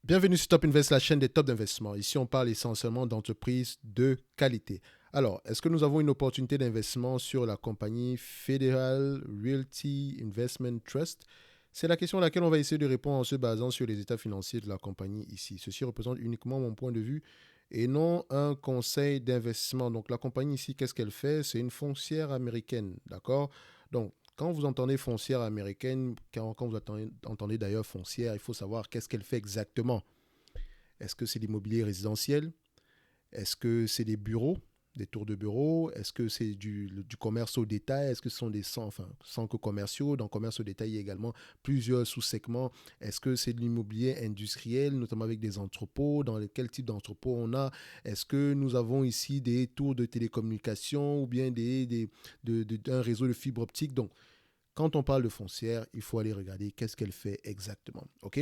Bienvenue sur Top Invest, la chaîne des top d'investissement. Ici, on parle essentiellement d'entreprises de qualité. Alors, est-ce que nous avons une opportunité d'investissement sur la compagnie Federal Realty Investment Trust? C'est la question à laquelle on va essayer de répondre en se basant sur les états financiers de la compagnie ici. Ceci représente uniquement mon point de vue et non un conseil d'investissement. Donc, la compagnie ici, qu'est-ce qu'elle fait? C'est une foncière américaine, d'accord? Donc, quand vous entendez foncière américaine, quand vous entendez d'ailleurs foncière, il faut savoir qu'est-ce qu'elle fait exactement. Est-ce que c'est l'immobilier résidentiel? Est-ce que c'est des bureaux, des tours de bureaux? Est-ce que c'est du commerce au détail? Est-ce que ce sont des centres commerciaux? Dans le commerce au détail, il y a également plusieurs sous-segments. Est-ce que c'est de l'immobilier industriel, notamment avec des entrepôts? Dans quel type d'entrepôt on a? Est-ce que nous avons ici des tours de télécommunications ou bien un réseau de fibre optique? Donc, quand on parle de foncière, il faut aller regarder qu'est-ce qu'elle fait exactement. OK?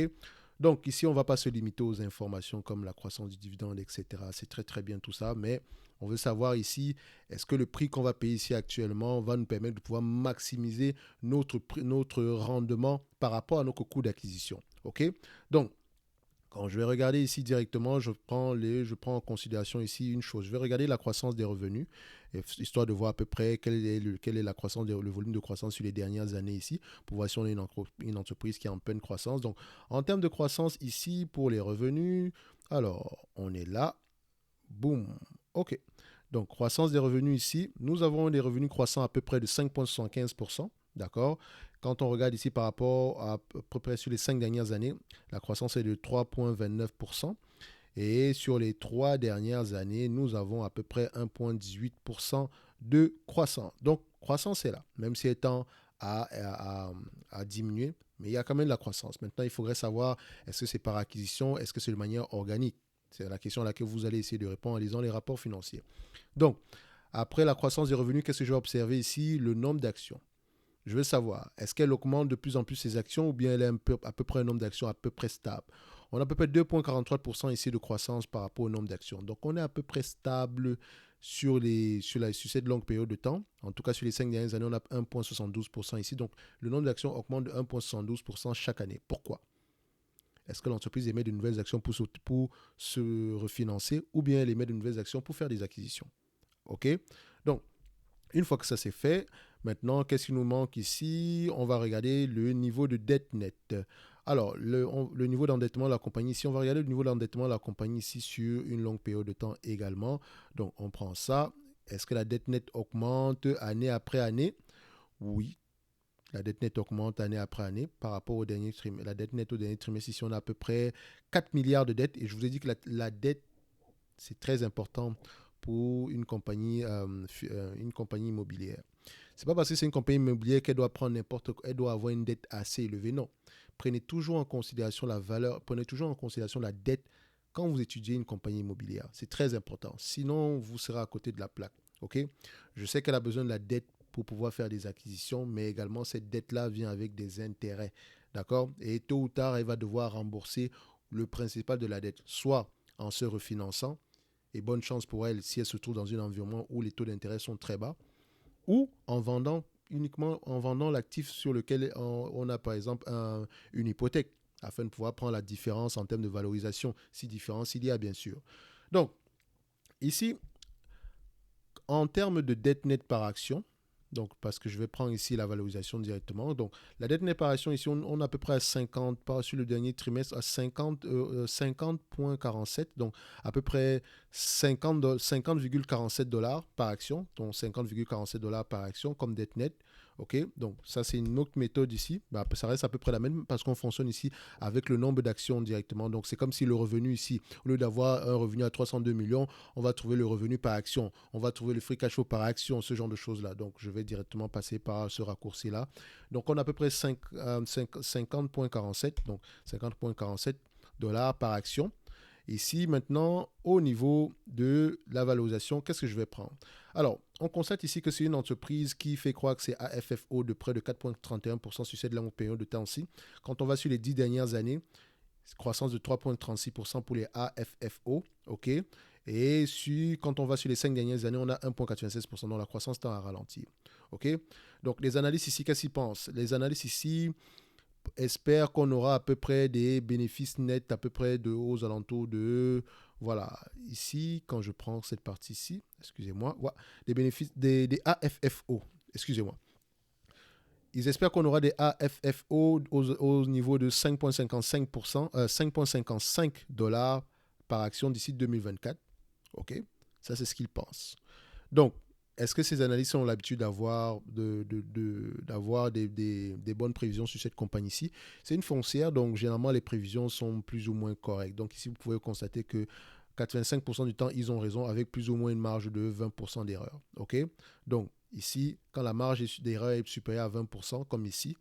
Donc ici, on ne va pas se limiter aux informations comme la croissance du dividende, etc. C'est très très bien tout ça, mais on veut savoir ici, est-ce que le prix qu'on va payer ici actuellement va nous permettre de pouvoir maximiser notre rendement par rapport à notre coût d'acquisition. OK? Donc, quand je vais regarder ici directement, je prends en considération ici une chose. Je vais regarder la croissance des revenus, histoire de voir à peu près quelle est la croissance, le volume de croissance sur les dernières années ici, pour voir si on est une entreprise qui est en pleine croissance. Donc, en termes de croissance ici, pour les revenus, alors, on est là. Boum. OK. Donc, croissance des revenus ici, nous avons des revenus croissants à peu près de 5,75%. D'accord? Quand on regarde ici par rapport à peu près sur les 5 dernières années, la croissance est de 3,29%. Et sur les 3 dernières années, nous avons à peu près 1,18% de croissance. Donc, croissance est là, même si elle tend à diminuer, mais il y a quand même de la croissance. Maintenant, il faudrait savoir, est-ce que c'est par acquisition, est-ce que c'est de manière organique? C'est la question à laquelle vous allez essayer de répondre en lisant les rapports financiers. Donc, après la croissance des revenus, qu'est-ce que je vais observer ici? Le nombre d'actions. Je veux savoir, est-ce qu'elle augmente de plus en plus ses actions ou bien elle est à peu près un nombre d'actions à peu près stable? On a à peu près 2,43% ici de croissance par rapport au nombre d'actions. Donc on est à peu près stable sur cette longue période de temps. En tout cas, sur les 5 dernières années, on a 1,72% ici. Donc le nombre d'actions augmente de 1,72% chaque année. Pourquoi? Est-ce que l'entreprise émet de nouvelles actions pour se refinancer ou bien elle émet de nouvelles actions pour faire des acquisitions? OK? Donc, une fois que ça c'est fait, maintenant, qu'est-ce qui nous manque ici? On va regarder le niveau de dette nette. Alors, le niveau d'endettement de la compagnie ici, on va regarder le niveau d'endettement de la compagnie ici sur une longue période de temps également. Donc, on prend ça. Est-ce que la dette nette augmente année après année? Oui, la dette nette augmente année après année par rapport au dernier trimestre. La dette nette au dernier trimestre, ici, on a à peu près 4 milliards de dettes. Et je vous ai dit que la dette, c'est très important pour une compagnie immobilière. C'est pas parce que c'est une compagnie immobilière qu'elle doit prendre n'importe quoi, elle doit avoir une dette assez élevée. Non. Prenez toujours en considération la valeur, prenez toujours en considération la dette quand vous étudiez une compagnie immobilière. C'est très important. Sinon, vous serez à côté de la plaque. OK? Je sais qu'elle a besoin de la dette pour pouvoir faire des acquisitions, mais également cette dette-là vient avec des intérêts. D'accord? Et tôt ou tard, elle va devoir rembourser le principal de la dette, soit en se refinançant, et bonne chance pour elle si elle se trouve dans un environnement où les taux d'intérêt sont très bas, ou en vendant uniquement en vendant l'actif sur lequel on a par exemple une hypothèque afin de pouvoir prendre la différence en termes de valorisation, si différence il y a bien sûr. Donc ici, en termes de dette nette par action, donc parce que je vais prendre ici la valorisation directement. Donc la dette nette par action ici, on a à peu près à 50, pas sur le dernier trimestre, à 50,47, donc à peu près 50,47 dollars par action, donc 50,47 dollars par action comme dette nette. OK, donc ça c'est une autre méthode ici. Bah, ça reste à peu près la même parce qu'on fonctionne ici avec le nombre d'actions directement. Donc c'est comme si le revenu ici, au lieu d'avoir un revenu à 302 millions, on va trouver le revenu par action, on va trouver le free cash flow par action, ce genre de choses-là. Donc, je vais directement passer par ce raccourci-là. Donc, on a à peu près 50,47, donc 50,47 dollars par action. Ici, maintenant, au niveau de la valorisation, qu'est-ce que je vais prendre? Alors, on constate ici que c'est une entreprise qui fait croire que c'est AFFO de près de 4,31% sur cette longue période de temps-ci. Quand on va sur les 10 dernières années, croissance de 3,36% pour les AFFO, OK? Et quand on va sur les 5 dernières années, on a 1,96%, donc la croissance tend à ralentir, OK? Donc les analystes ici, qu'est-ce qu'ils pensent? Les analystes ici espère qu'on aura à peu près des bénéfices nets à peu près aux alentours de, voilà, ici, quand je prends cette partie-ci, excusez-moi, ouais, des bénéfices des AFFO, excusez-moi. Ils espèrent qu'on aura des AFFO au niveau de 5,55%, 5,55 dollars par action d'ici 2024. OK? Ça, c'est ce qu'ils pensent. Donc, est-ce que ces analystes ont l'habitude d'avoir des bonnes prévisions sur cette compagnie-ci? C'est une foncière, donc généralement les prévisions sont plus ou moins correctes. Donc ici, vous pouvez constater que 85% du temps, ils ont raison avec plus ou moins une marge de 20% d'erreur. OK? Donc ici, quand la marge d'erreur est supérieure à 20%, comme ici,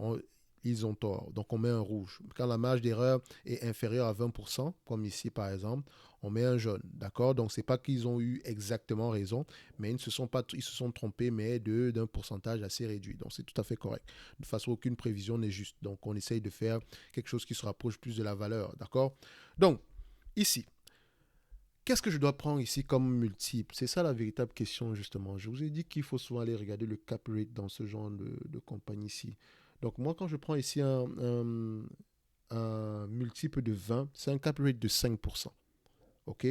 on- ils ont tort. Donc, on met un rouge. Quand la marge d'erreur est inférieure à 20%, comme ici par exemple, on met un jaune. D'accord? Donc, ce n'est pas qu'ils ont eu exactement raison, mais ils se sont trompés, mais d'un pourcentage assez réduit. Donc, c'est tout à fait correct. De toute façon, aucune prévision n'est juste. Donc, on essaye de faire quelque chose qui se rapproche plus de la valeur. D'accord? Donc, ici, qu'est-ce que je dois prendre ici comme multiple? C'est ça la véritable question, justement. Je vous ai dit qu'il faut souvent aller regarder le cap rate dans ce genre de compagnie ici. Donc, moi, quand je prends ici un multiple de 20, c'est un cap rate de 5%. OK?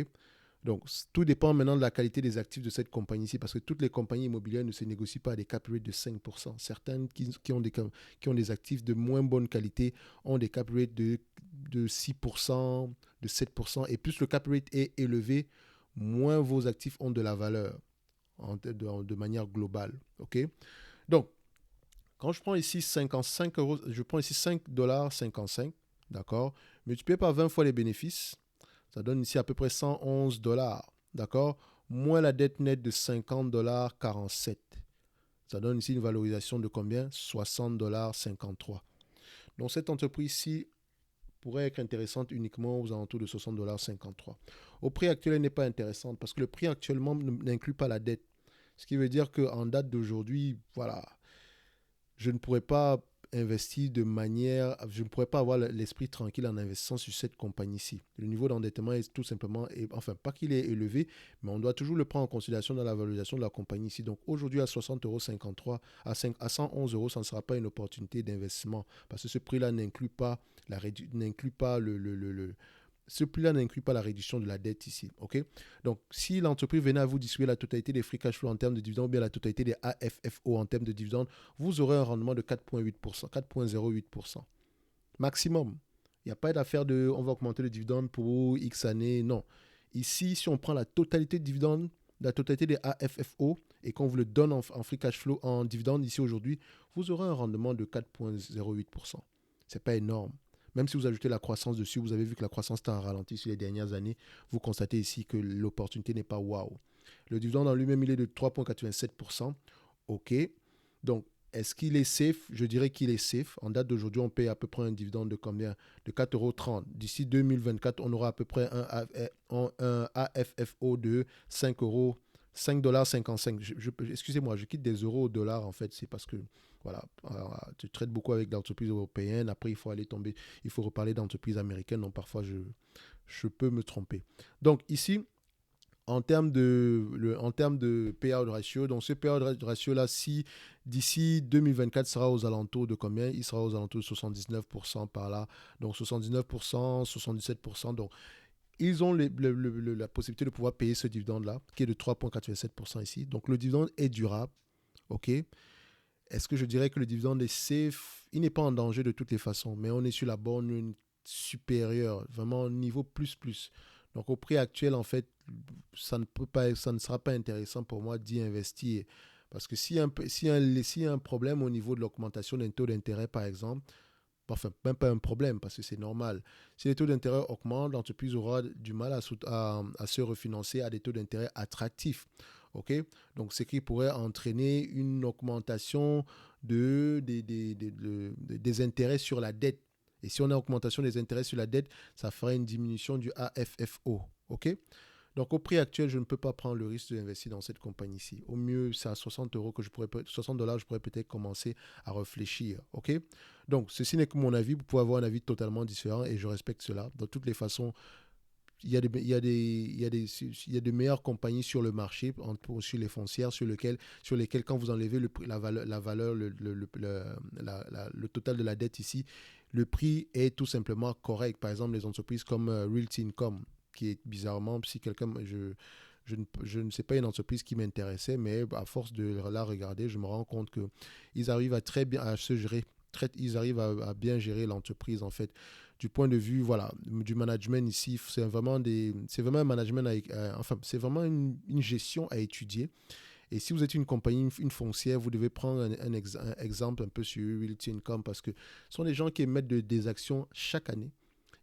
Donc, tout dépend maintenant de la qualité des actifs de cette compagnie ici, parce que toutes les compagnies immobilières ne se négocient pas à des cap rates de 5%. Certaines qui ont des actifs de moins bonne qualité ont des cap rates de 6%, de 7%. Et plus le cap rate est élevé, moins vos actifs ont de la valeur de manière globale. OK? Donc, quand je prends ici 55 euros, je prends ici 5,55 $, d'accord? Multiplié par 20 fois les bénéfices, ça donne ici à peu près 111 dollars. D'accord? Moins la dette nette de 50 dollars 47. Ça donne ici une valorisation de combien? 60 dollars 53. Donc cette entreprise-ci pourrait être intéressante uniquement aux alentours de 60 dollars 53. Au prix actuel, elle n'est pas intéressante parce que le prix actuellement n'inclut pas la dette. Ce qui veut dire qu'en date d'aujourd'hui, voilà, je ne pourrais pas investir de manière, je ne pourrais pas avoir l'esprit tranquille en investissant sur cette compagnie-ci. Le niveau d'endettement est tout simplement, enfin pas qu'il est élevé, mais on doit toujours le prendre en considération dans la valorisation de la compagnie ici. Donc aujourd'hui à 60,53 €, à 111 euros, ça ne sera pas une opportunité d'investissement parce que ce prix-là n'inclut pas n'inclut pas ce prix-là n'inclut pas la réduction de la dette ici. OK? Donc, si l'entreprise venait à vous distribuer la totalité des free cash flow en termes de dividendes ou bien la totalité des AFFO en termes de dividendes, vous aurez un rendement de 4,8%, 4,08%. Maximum. Il n'y a pas d'affaire de on va augmenter le dividende pour X années. Non. Ici, si on prend la totalité de dividendes, la totalité des AFFO et qu'on vous le donne en free cash flow en dividende ici aujourd'hui, vous aurez un rendement de 4,08%. C'est pas énorme. Même si vous ajoutez la croissance dessus, vous avez vu que la croissance est en ralenti sur les dernières années, vous constatez ici que l'opportunité n'est pas waouh. Le dividende en lui-même, il est de 3,87%. OK. Donc, est-ce qu'il est safe? Je dirais qu'il est safe. En date d'aujourd'hui, on paye à peu près un dividende de combien? De 4,30 €. D'ici 2024, on aura à peu près un AFFO de 5 euros, 5,55 $. Excusez-moi, je quitte des euros au dollar en fait. C'est parce que voilà, tu traites beaucoup avec d'entreprises européennes. Après, il faut reparler d'entreprises américaines. Donc parfois, je peux me tromper. Donc ici, en termes de payout ratio, donc ce payout ratio là, si d'ici 2024 sera aux alentours de combien? Il sera aux alentours de 79% par là. Donc 79%, 77%. Donc ils ont la possibilité de pouvoir payer ce dividende là, qui est de 3,87% ici. Donc le dividende est durable. OK? Est-ce que je dirais que le dividende est safe? Il n'est pas en danger de toutes les façons, mais on est sur la borne supérieure, vraiment niveau plus plus. Donc au prix actuel, en fait, ça ne sera pas intéressant pour moi d'y investir. Parce que s'il y a un problème au niveau de l'augmentation d'un taux d'intérêt, par exemple, enfin, même pas un problème, parce que c'est normal. Si les taux d'intérêt augmentent, l'entreprise aura du mal à se refinancer à des taux d'intérêt attractifs. OK? Donc, ce qui pourrait entraîner une augmentation des intérêts sur la dette. Et si on a augmentation des intérêts sur la dette, ça ferait une diminution du AFFO. OK? Donc, au prix actuel, je ne peux pas prendre le risque d'investir dans cette compagnie-ci. Au mieux, c'est à 60 euros que 60 dollars, je pourrais peut-être commencer à réfléchir. OK? Donc, ceci n'est que mon avis. Vous pouvez avoir un avis totalement différent et je respecte cela. De toutes les façons, il y a de meilleures compagnies sur le marché, sur les foncières, sur lesquelles quand vous enlevez la valeur, le total de la dette ici, le prix est tout simplement correct. Par exemple, les entreprises comme Realty Income, qui est bizarrement, si quelqu'un, je ne sais pas une entreprise qui m'intéressait, mais à force de la regarder, je me rends compte qu'ils arrivent à très bien à se gérer. Ils arrivent à bien gérer l'entreprise en fait du point de vue voilà du management ici c'est vraiment un management enfin c'est vraiment une gestion à étudier et si vous êtes une compagnie une foncière vous devez prendre un exemple un peu sur Realty Income parce que ce sont des gens qui émettent des actions chaque année.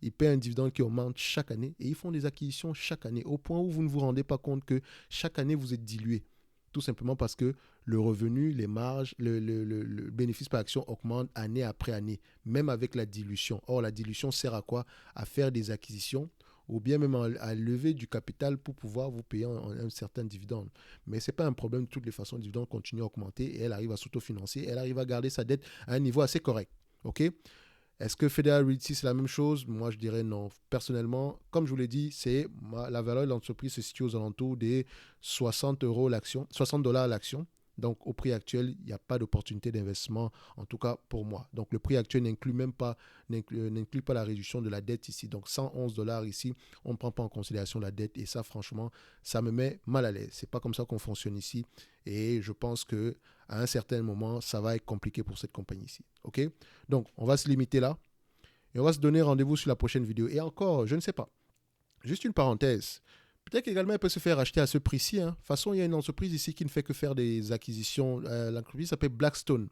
Ils paient un dividende qui augmente chaque année et ils font des acquisitions chaque année au point où vous ne vous rendez pas compte que chaque année vous êtes dilué. Tout simplement parce que le revenu, les marges, le bénéfice par action augmente année après année, même avec la dilution. Or, la dilution sert à quoi? À faire des acquisitions ou bien même à lever du capital pour pouvoir vous payer un certain dividende. Mais ce n'est pas un problème, de toutes les façons, le dividende continue à augmenter et elle arrive à s'autofinancer, elle arrive à garder sa dette à un niveau assez correct. OK? Est-ce que Federal Realty, c'est la même chose? Moi, je dirais non. Personnellement, comme je vous l'ai dit, la valeur de l'entreprise se situe aux alentours des 60 euros l'action, 60 dollars l'action. Donc, au prix actuel, il n'y a pas d'opportunité d'investissement, en tout cas pour moi. Donc, le prix actuel n'inclut pas la réduction de la dette ici. Donc, 111 dollars ici, on ne prend pas en considération la dette. Et ça, franchement, ça me met mal à l'aise. Ce n'est pas comme ça qu'on fonctionne ici. Et je pense qu'à un certain moment, ça va être compliqué pour cette compagnie ici. OK? Donc, on va se limiter là. Et on va se donner rendez-vous sur la prochaine vidéo. Et encore, je ne sais pas. Juste une parenthèse. Peut-être qu'également, elle peut se faire acheter à ce prix-ci. De toute façon, il y a une entreprise ici qui ne fait que faire des acquisitions. L'entreprise s'appelle Blackstone.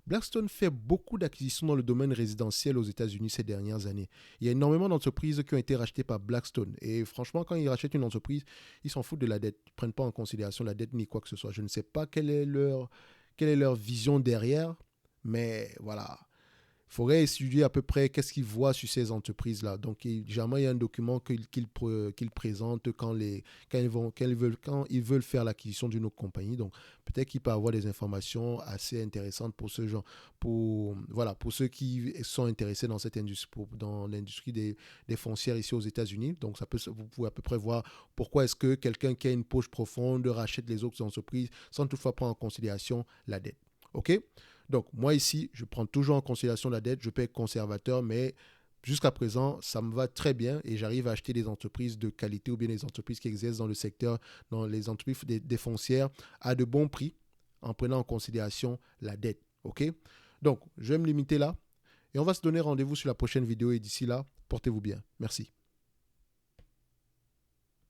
Blackstone fait beaucoup d'acquisitions dans le domaine résidentiel aux États-Unis ces dernières années. Il y a énormément d'entreprises qui ont été rachetées par Blackstone. Et franchement, quand ils rachètent une entreprise, ils s'en foutent de la dette. Ils ne prennent pas en considération la dette ni quoi que ce soit. Je ne sais pas quelle est leur vision derrière. Mais voilà, il faudrait étudier à peu près qu'est-ce qu'ils voient sur ces entreprises-là. Donc, généralement, il y a un document qu'ils présentent quand ils veulent faire l'acquisition d'une autre compagnie. Donc, peut-être qu'il peut avoir des informations assez intéressantes pour ce genre, pour ceux qui sont intéressés dans cette industrie, dans l'industrie des foncières ici aux États-Unis. Donc, vous pouvez à peu près voir pourquoi est-ce que quelqu'un qui a une poche profonde rachète les autres entreprises sans toutefois prendre en considération la dette. OK? Donc, moi ici, je prends toujours en considération la dette, je peux être conservateur, mais jusqu'à présent, ça me va très bien et j'arrive à acheter des entreprises de qualité ou bien des entreprises qui exercent dans le secteur, dans les entreprises des foncières, à de bons prix en prenant en considération la dette. OK? Donc, je vais me limiter là et on va se donner rendez-vous sur la prochaine vidéo et d'ici là, portez-vous bien. Merci.